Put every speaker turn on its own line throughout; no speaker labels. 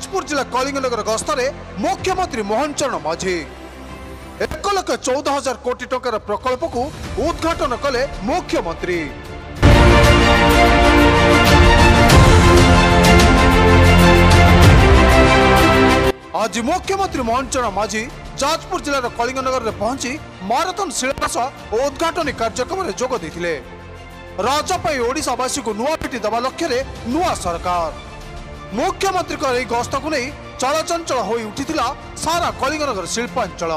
जाजपुर जिला कलिंगनगर गस्तरे मुख्यमंत्री मोहन चरण माझी 1,14,000 कोटी टंकार प्रकल्प को उद्घाटन कले मुख्यमंत्री। आज मुख्यमंत्री मोहन चरण माझी जाजपुर जिलार कलिंगनगर में पहुंची माराथन शिलान्यास और उद्घाटन कार्यक्रम में जोग देते। राजपाई ओडिशावासी को नुआ पिटी दबा लक्ष्य नुआ सरकार मुख्यमंत्री यह गस्त को नहीं चलचंचल हो उठिला सारा कलिंगनगर शिल्पांचल।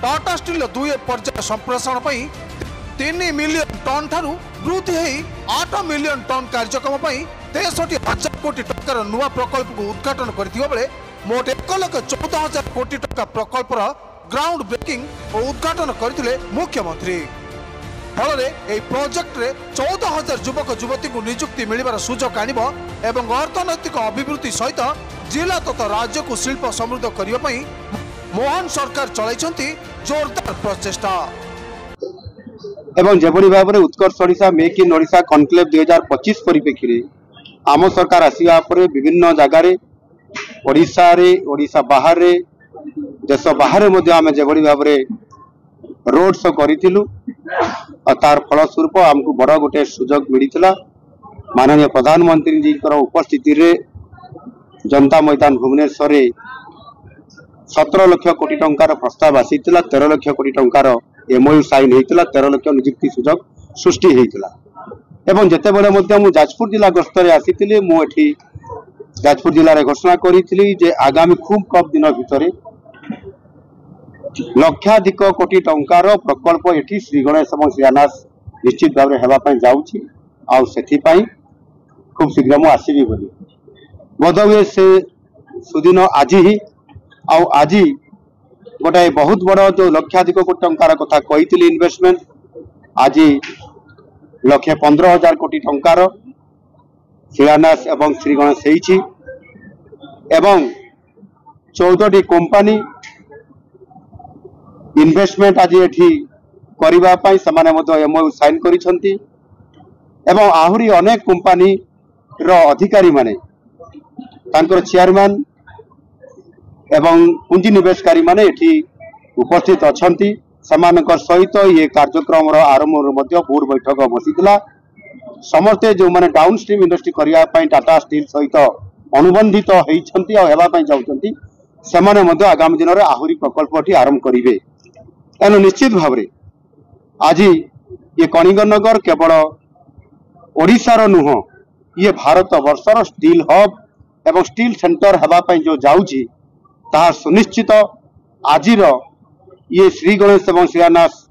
टाटा स्टील 2 पर्याय संप्रसारण 3 मिलियन टन ठारू वृद्धि हो 8 मिलियन टन कार्यक्रम 63,000 कोटी टंकार नुआ प्रकल्प को उद्घाटन करथिबा बेले मोट 1,14,000 कोटी टंका प्रकल्पर ग्राउंड ब्रेकिंग और उद्घाटन करथिले मुख्यमंत्री। फल प्रोजेक्ट रे 14,000 युवक युवती को नियुक्ति मिलबार सुजोग आनिबो एवं अर्थनैतिक अभिवृद्धि सहित जिला तथा राज्य को शिल्प समृद्ध करने मोहन सरकार चलाइछंती जोरदार प्रचेष्टा।
एवं जेभली भाव में उत्कर्ष Odisha make in Odisha conclave 2025 परिप्रेक्षी आम सरकार आसिया परे विभिन्न जगार ओडिशा रे ओडिशा बाहर रे देश बाहर आम जेभली भाव में रोड शो करूँ और तार फलस्वरूप आमको बड़ गोटे सुजोग मिलता। माननीय प्रधानमंत्री जी उपस्थिति रे जनता मैदान भुवनेश्वर 17 लाख कोटी टंकार प्रस्ताव आसी 13 लाख कोटी टंकार एमओयू साइन होता 13 लाख नियुक्ति सुजोग सृष्टि होता। एवं जिते बड़े मु जाजपुर जिला गस्तरे आसी मुझे जाजपुर जिले में घोषणा करी जे आगामी खूब कम दिन भितर लक्षाधिक कोटी टंकार प्रकल्प ये श्री गणेश और शिलान्यास निश्चित भाव में होगापी जाऊँगी आउ खूब शीघ्र मु आसबि बोली बोधहुए से सुदिन आज ही आज गोटे बहुत बड़ जो लक्षाधिक कोटी टंकार कथा कही इन्वेस्टमेंट आज 1,15,000 कोटी टंकार शिलान्यास एवं श्री गणेश एवं 14टी कंपनी इन्वेस्टमेंट आज ये करने से एमओयू साइन करिसेंती एवं आहुरी अनेक कंपनी रो अधिकारी माने तांकर चेयरमैन एवं पुंजीनिवेशकारी माने एठी उपस्थित अछंती समानकर सहित ये कार्यक्रम आरंभ बोर्ड बैठक बसीला। समस्ते जो माने डाउनस्ट्रीम इंडस्ट्री करिया पई टाटा स्टील सहित अनुबंधित होइछंती और हेबा पई जाउछंती सेमाने मध्ये आगामी दिन रे आहुरी प्रकल्पटी आरंभ करिवे। एनु निश्चित भाव में आज ये कलिंगनगर केवल ओडिशार नुह ये भारत वर्षर स्टील हब एवं स्टील सेंटर होगापी जो जाऊँगी ताहा सुनिश्चित आज ये श्री गणेश एवं शिलान्यास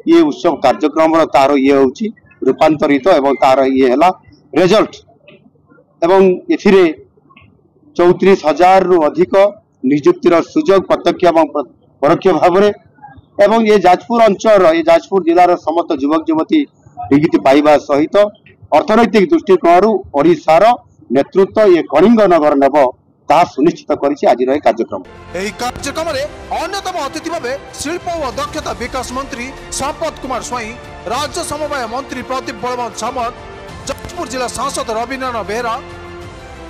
ये उत्सव कार्यक्रम तार ये हूँ रूपांतरित एवं तार ये है रिजल्ट एवं एथिरे 34,000 रु अधिक नियुक्तिर सुजोग प्रत्यक्ष एवं परोक्ष भाव में एवं ये जाजपुर अंचल ये जाजपुर जिलार समस्त युवक युवती नियुक्ति पाइबा सहित अर्थनैतिक दृष्टिकोण ओडिशार नेतृत्व ये कलिंगनगर नेब ता सुनिश्चित करिछि आज कार्यक्रम।
एही कार्यक्रम रे अन्यतम अतिथि भावे शिल्प और दक्षता विकास मंत्री संपत कुमार स्वाई, राज्य समवाय मंत्री प्रदीप बलवंत सामंत, जाजपुर जिला सांसद रविनारायण बेहरा,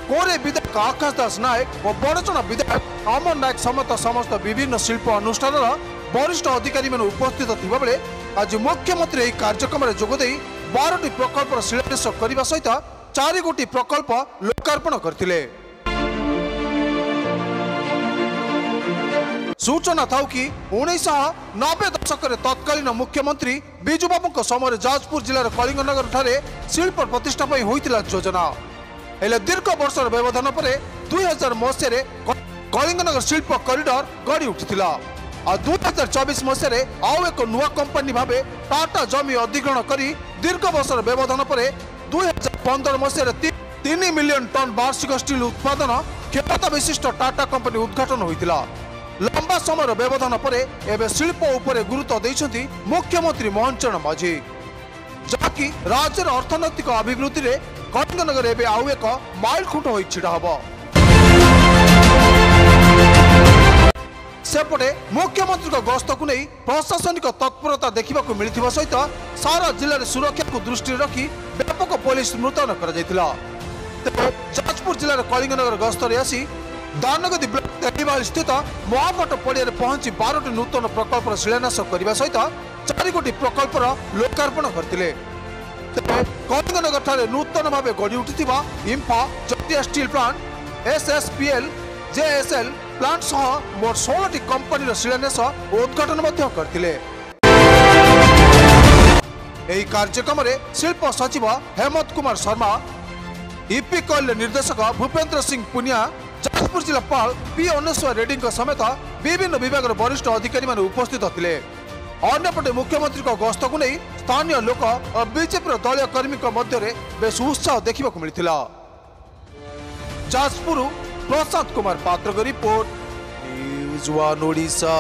कोरे विधायक आकाश दास नायक और बड़चना विधायक अमर नायक समेत समस्त विभिन्न शिल्प अनुष्ठान वरिष्ठ अधिकारी मैंने उपस्थित थिबा बेले आज मुख्यमंत्री यह कार्यक्रम में जोगदे 12टी प्रकल्प शिलान्यास करने सहित 4 गोटी प्रकल्प लोकार्पण करथिले। सूचना था कि 1990 दशक तत्कालीन मुख्यमंत्री बिजू बाबू समय जाजपुर जिलार कलिंगनगर ठारे शिल्प प्रतिष्ठा होइतिला योजना हेले दीर्घ वर्षर व्यवधान पर 2000 मसीह कलिंगनगर शिल्प कॉरिडोर गढ़ी उठिथिला। 2024 मसीह आउ एक नुआ कंपनी भावे टाटा जमी अधिग्रहण करी दीर्घ वर्षर व्यवधान पर 2015 मसीह 3 मिलियन टन वार्षिक स्टील उत्पादन क्षमता विशिष्ट टाटा कंपनी उद्घाटन होइतिला। लंबा समय व्यवधान पर एवं शिल्प उपरे गुरुत्व देइछंती मुख्यमंत्री मोहन चरण माझी जहाँकि राज्यर अर्थनैतिक अभिवृद्धि रे कलिंगनगर एवं आउ एक माइल खुंट हो छिड़ा हब। सेपटे मुख्यमंत्री गस्त को नहीं प्रशासनिक तत्परता देखा मिलता सहित सारा जिले में सुरक्षा को दृष्टि रखी व्यापक पुलिस मुतयन कर जाजपुर जिले कलिंगनगर गस्तरे आसी दानगदी ब्लॉक तेलीवाल स्थित महापाट पड़िया पहुंची 12टी नूतन प्रकल्पर शिलान्यास करने सहित 4 कोटी प्रकल्पर लोकार्पण करते। कलिंगनगर ठारे नूतन भाव गढ़ी उठी इंफा जतिया स्टील प्लांट एसएसपीएल जेएसएल प्लांट सह मोट 16टी कंपनी शिलान्यास और उद्घाटन करते। यह कार्यक्रम में शिल्प सचिव हेमंत कुमार शर्मा इपिकल निर्देशक भूपेन्द्र सिंह पुनिया जाजपुर जिलापाल पी अनेश्वर रेड्डी समेत विभिन्न विभाग वरिष्ठ अधिकारी उपस्थित थे। अन्यपटे मुख्यमंत्री गस्त को नहीं स्थानीय लोक और बीजेपी दलीय कर्मी मध्य बेस उत्साह देखा मिलता। जाजपुर प्रशांत कुमार पात्र रिपोर्ट न्यूज 1 ओडिशा।